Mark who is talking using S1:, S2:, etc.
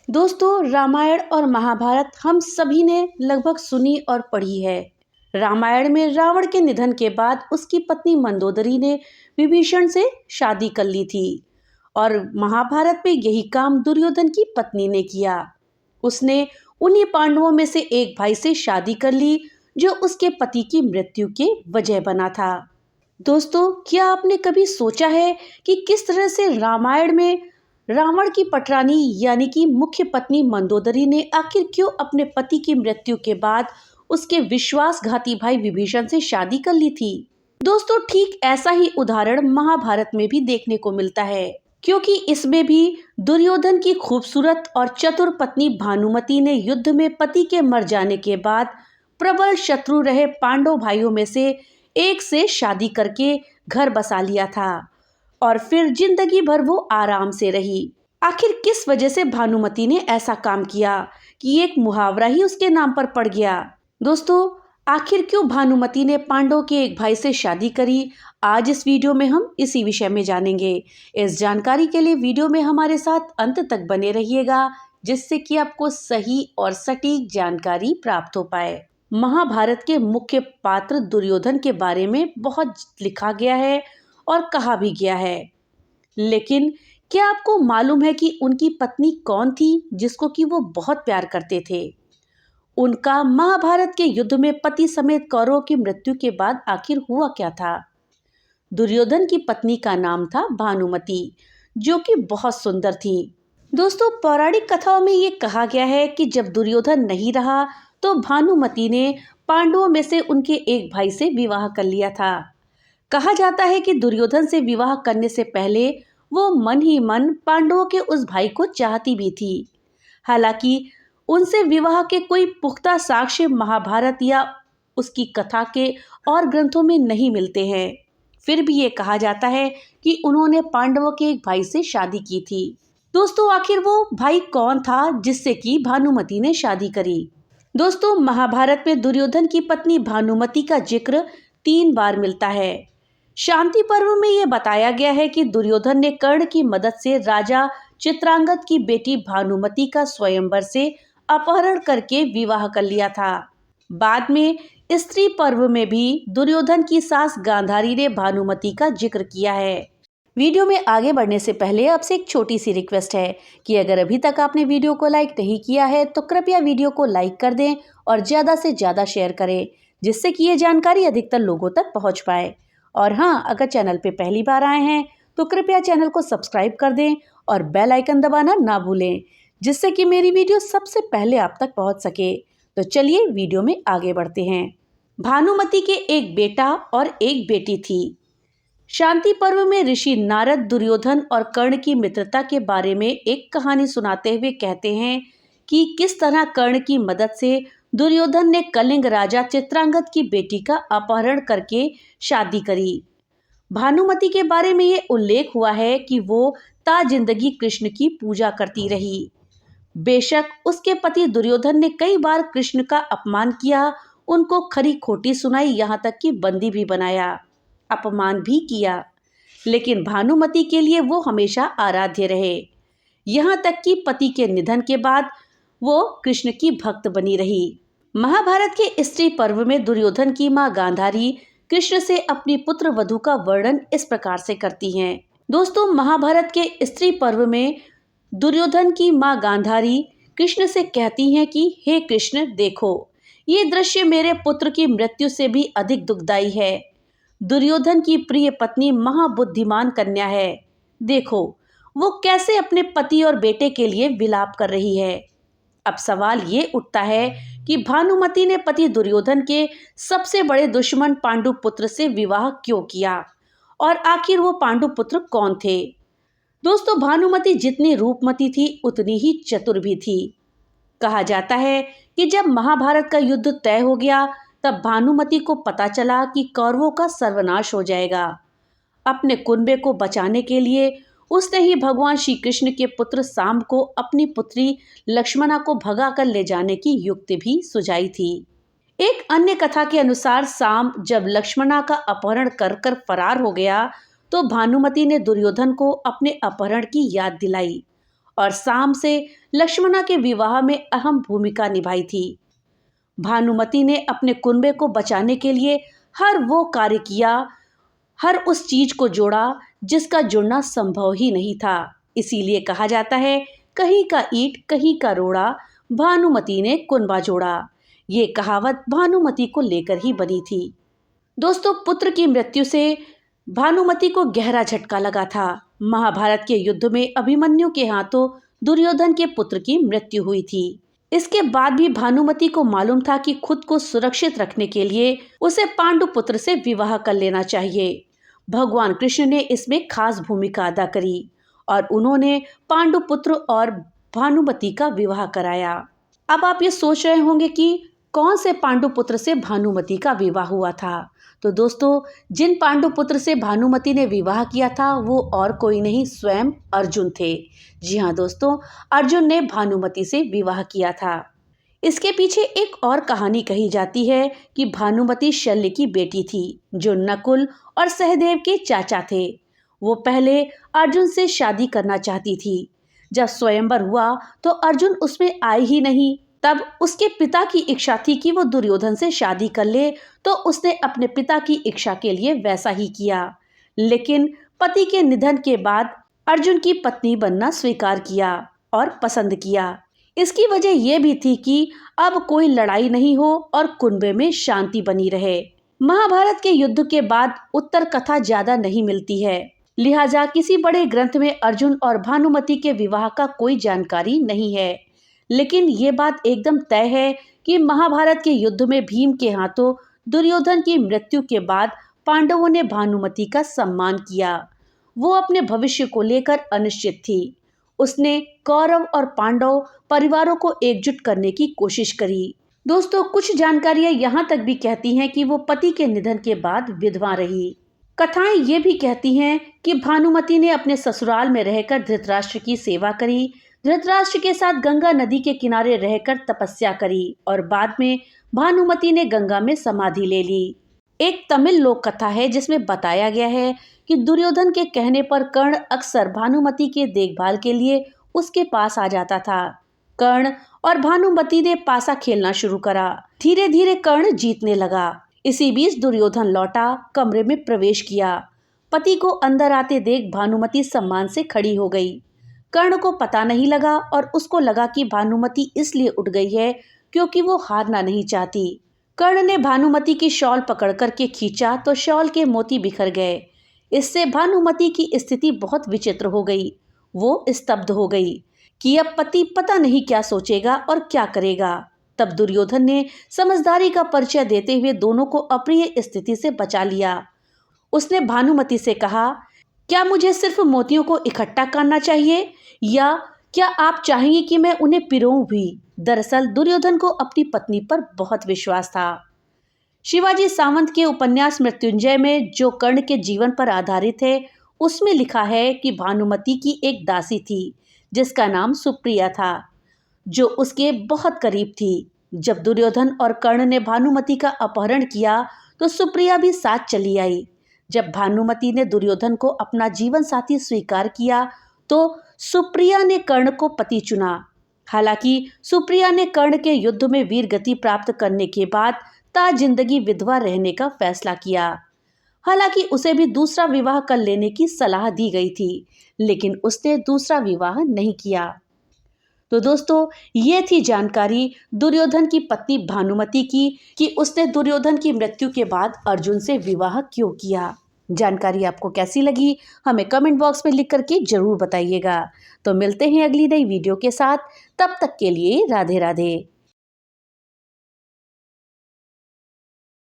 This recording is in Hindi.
S1: दोस्तों, रामायण और महाभारत हम सभी ने लगभग सुनी और पढ़ी है। रामायण में रावण के निधन के बाद उसकी पत्नी मंदोदरी ने विभीषण से शादी कर ली थी और महाभारत में यही काम दुर्योधन की पत्नी ने किया। उसने उन्हीं पांडवों में से एक भाई से शादी कर ली जो उसके पति की मृत्यु के वजह बना था। दोस्तों, क्या आपने कभी सोचा है कि किस तरह से रामायण में रावण की पटरानी यानी कि मुख्य पत्नी मंदोदरी ने आखिर क्यों अपने पति की मृत्यु के बाद उसके विश्वासघाती भाई विभीषण से शादी कर ली थी? दोस्तों, ठीक ऐसा ही उदाहरण महाभारत में भी देखने को मिलता है, क्योंकि इसमें भी दुर्योधन की खूबसूरत और चतुर पत्नी भानुमति ने युद्ध में पति के मर जाने के बाद प्रबल शत्रु रहे पांडव भाइयों में से एक से शादी करके घर बसा लिया था और फिर जिंदगी भर वो आराम से रही। आखिर किस वजह से भानुमति ने ऐसा काम किया कि एक मुहावरा ही उसके नाम पर पड़ गया? दोस्तों, आखिर क्यों भानुमति ने पांडव के एक भाई से शादी करी, आज इस वीडियो में हम इसी विषय में जानेंगे। इस जानकारी के लिए वीडियो में हमारे साथ अंत तक बने रहिएगा, जिससे कि आपको सही और सटीक जानकारी प्राप्त हो पाए। महाभारत के मुख्य पात्र दुर्योधन के बारे में बहुत लिखा गया है और कहा भी गया है, लेकिन क्या आपको मालूम है कि उनकी पत्नी कौन थी जिसको कि वो बहुत प्यार करते थे? उनका महाभारत के युद्ध में पति समेत कौरवों की मृत्यु के बाद आखिर हुआ क्या था? दुर्योधन की पत्नी का नाम था भानुमति, जो कि बहुत सुंदर थी। दोस्तों, पौराणिक कथाओं में ये कहा गया है कि जब दुर्योधन नहीं रहा तो भानुमति ने पांडवों में से उनके एक भाई से विवाह कर लिया था। कहा जाता है कि दुर्योधन से विवाह करने से पहले वो मन ही मन पांडवों के उस भाई को चाहती भी थी। हालांकि उनसे विवाह के कोई पुख्ता साक्ष्य महाभारत या उसकी कथा के और ग्रंथों में नहीं मिलते हैं। फिर भी ये कहा जाता है कि उन्होंने पांडवों के एक भाई से शादी की थी। दोस्तों, आखिर वो भाई कौन था जिससे कि भानुमति ने शादी करी? दोस्तों, महाभारत में दुर्योधन की पत्नी भानुमति का जिक्र 3 बार मिलता है। शांति पर्व में यह बताया गया है कि दुर्योधन ने कर्ण की मदद से राजा चित्रांगद की बेटी भानुमति का स्वयंवर से अपहरण करके विवाह कर लिया था। बाद में स्त्री पर्व में भी दुर्योधन की सास गांधारी ने भानुमति का जिक्र किया है। वीडियो में आगे बढ़ने से पहले आपसे एक छोटी सी रिक्वेस्ट है कि अगर अभी तक आपने वीडियो को लाइक नहीं किया है तो कृपया वीडियो को लाइक कर दें और ज़्यादा से ज़्यादा शेयर करें, जिससे कि ये जानकारी अधिकतर लोगों तक पहुंच पाए। और हाँ, अगर चैनल पे पहली बार आए हैं तो कृपया चैनल को सब्सक्राइब कर दें और बेल आइकन दबाना ना भूलें, जिससे कि मेरी वीडियो सबसे पहले आप तक पहुँच सके। तो चलिए वीडियो में आगे बढ़ते हैं। भानुमति के एक बेटा और एक बेटी थी। शांति पर्व में ऋषि नारद दुर्योधन और कर्ण की मित्रता के बारे में एक कहानी सुनाते हुए कहते हैं कि किस तरह कर्ण की मदद से दुर्योधन ने कलिंग राजा चित्रांगद की बेटी का अपहरण करके शादी करी। भानुमति के बारे में ये उल्लेख हुआ है कि वो जिंदगी कृष्ण की पूजा करती रही। बेशक उसके पति दुर्योधन ने कई बार कृष्ण का अपमान किया, उनको खरी खोटी सुनाई, यहाँ तक कि बंदी भी बनाया, अपमान भी किया, लेकिन भानुमति के लिए वो हमेशा आराध्य रहे। यहाँ तक कि पति के निधन के बाद वो कृष्ण की भक्त बनी रही। महाभारत के स्त्री पर्व में दुर्योधन की मां गांधारी कृष्ण से अपनी पुत्र वधू का वर्णन इस प्रकार से करती हैं। दोस्तों, महाभारत के स्त्री पर्व में दुर्योधन की मां गांधारी कृष्ण से कहती हैं कि हे कृष्ण, देखो, ये दृश्य मेरे पुत्र की मृत्यु से भी अधिक दुखदाई है। दुर्योधन की प्रिय पत्नी महाबुद्धिमान कन्या है। देखो, वो कैसे अपने पति और बेटे के लिए विलाप कर रही है। अब सवाल ये उठता है कि भानुमति ने पति दुर्योधन के सबसे बड़े दुश्मन पांडु पुत्र से विवाह क्यों किया और आखिर वो पांडु पुत्र कौन थे? दोस्तों, भानुमति जितनी रूपमती थी उतनी ही चतुर भी थी। कहा जाता है कि जब महाभारत का युद्ध तय हो गया तब भानुमति को पता चला कि कौरवों का सर्वनाश हो जाएगा। अपने कुनबे को बचाने के लिए उसने ही भगवान श्री कृष्ण के पुत्र साम को अपनी पुत्री लक्ष्मणा को भगा कर ले जाने की युक्ति भी सुझाई थी। एक अन्य कथा के अनुसार साम जब लक्ष्मणा का अपहरण कर कर फरार हो गया तो भानुमति ने दुर्योधन को अपने अपहरण की याद दिलाई और साम से लक्ष्मणा के विवाह में अहम भूमिका निभाई थी। भानुमति ने अपने कुनबे को बचाने के लिए हर वो कार्य किया, हर उस चीज को जोड़ा जिसका जुड़ना संभव ही नहीं था। इसीलिए कहा जाता है, कहीं का ईंट कहीं का रोड़ा, भानुमति ने कुनबा जोड़ा। ये कहावत भानुमति को लेकर ही बनी थी। दोस्तों, पुत्र की मृत्यु से भानुमति को गहरा झटका लगा था। महाभारत के युद्ध में अभिमन्यु के हाथों दुर्योधन के पुत्र की मृत्यु हुई थी। इसके बाद भी भानुमति को मालूम था कि खुद को सुरक्षित रखने के लिए उसे पांडु पुत्र से विवाह कर लेना चाहिए। भगवान कृष्ण ने इसमें खास भूमिका अदा करी और उन्होंने पांडु पुत्र और भानुमति का विवाह कराया। अब आप ये सोच रहे होंगे कि कौन से पांडु पुत्र से भानुमति का विवाह हुआ था। तो दोस्तों, जिन पांडु पुत्र से भानुमति ने विवाह किया था वो और कोई नहीं, स्वयं अर्जुन थे। जी हाँ दोस्तों, अर्जुन ने भानुमति से विवाह किया था। इसके पीछे एक और कहानी कही जाती है कि भानुमति शल्य की बेटी थी जो नकुल और सहदेव के चाचा थे। वो पहले अर्जुन से शादी करना चाहती थी। जब स्वयंवर हुआ तो अर्जुन उसमें आए ही नहीं। तब उसके पिता की इच्छा थी कि वो दुर्योधन से शादी कर ले, तो उसने अपने पिता की इच्छा के लिए वैसा ही किया। लेकिन पति के निधन के बाद अर्जुन की पत्नी बनना स्वीकार किया और पसंद किया। इसकी वजह यह भी थी कि अब कोई लड़ाई नहीं हो और कुनबे में शांति बनी रहे। महाभारत के युद्ध के बाद उत्तर कथा ज्यादा नहीं मिलती है, लिहाजा किसी बड़े ग्रंथ में अर्जुन और भानुमति के विवाह का कोई जानकारी नहीं है। लेकिन ये बात एकदम तय है कि महाभारत के युद्ध में भीम के हाथों दुर्योधन की मृत्यु के बाद पांडवों ने भानुमति का सम्मान किया। वो अपने भविष्य को लेकर अनिश्चित थी। उसने कौरव और पांडव परिवारों को एकजुट करने की कोशिश करी। दोस्तों, कुछ जानकारियां यहाँ तक भी कहती हैं कि वो पति के निधन के बाद विधवा रही। कथाएं ये भी कहती हैं कि भानुमति ने अपने ससुराल में रहकर धृतराष्ट्र की सेवा करी, धृतराष्ट्र के साथ गंगा नदी के किनारे रहकर तपस्या करी और बाद में भानुमति ने गंगा में समाधि ले ली। एक तमिल लोक कथा है जिसमें बताया गया है कि दुर्योधन के कहने पर कर्ण अक्सर भानुमति के देखभाल के लिए उसके पास आ जाता था। कर्ण और भानुमति ने पासा खेलना शुरू करा। धीरे धीरे कर्ण जीतने लगा। इसी बीच दुर्योधन लौटा, कमरे में प्रवेश किया। पति को अंदर आते देख भानुमति सम्मान से खड़ी हो गई। कर्ण को पता नहीं लगा और उसको लगा कि भानुमति इसलिए उठ गई है क्योंकि वो हारना नहीं चाहती। कर्ण ने भानुमति की शॉल पकड़ करके खींचा तो शॉल के मोती बिखर गए। इससे भानुमति की स्थिति बहुत विचित्र हो गई। वो स्तब्ध हो गई कि अब पति पता नहीं क्या सोचेगा और क्या करेगा। तब दुर्योधन ने समझदारी का परिचय देते हुए दोनों को अप्रिय स्थिति से बचा लिया। उसने भानुमति से कहा, क्या मुझे सिर्फ मोतियों को इकट्ठा करना चाहिए या क्या आप चाहेंगे कि मैं उन्हें पिरोऊं भी? दरअसल दुर्योधन को अपनी पत्नी पर बहुत विश्वास था। शिवाजी सावंत के उपन्यास मृत्युंजय में जो कर्ण के जीवन पर आधारित है, उसमें लिखा है कि भानुमति की एक दासी थी जिसका नाम सुप्रिया था, जो उसके बहुत करीब थी। जब दुर्योधन और कर्ण ने भानुमति का अपहरण किया तो सुप्रिया भी साथ चली आई। जब भानुमति ने दुर्योधन को अपना जीवन साथी स्वीकार किया तो सुप्रिया ने कर्ण को पति चुना। हालांकि सुप्रिया ने कर्ण के युद्ध में वीर गति प्राप्त करने के बाद जिंदगी विधवा रहने का फैसला किया। हालांकि उसे भी दूसरा विवाह कर लेने की सलाह दी गई थी, लेकिन उसने दूसरा विवाह नहीं किया। तो दोस्तों, ये थी जानकारी दुर्योधन की पत्नी भानुमति की कि उसने दुर्योधन की मृत्यु के बाद अर्जुन से विवाह क्यों किया। जानकारी आपको कैसी लगी हमें कमेंट बॉक्स में लिख करके जरूर बताइएगा। तो मिलते हैं अगली नई वीडियो के साथ, तब तक के लिए राधे राधे।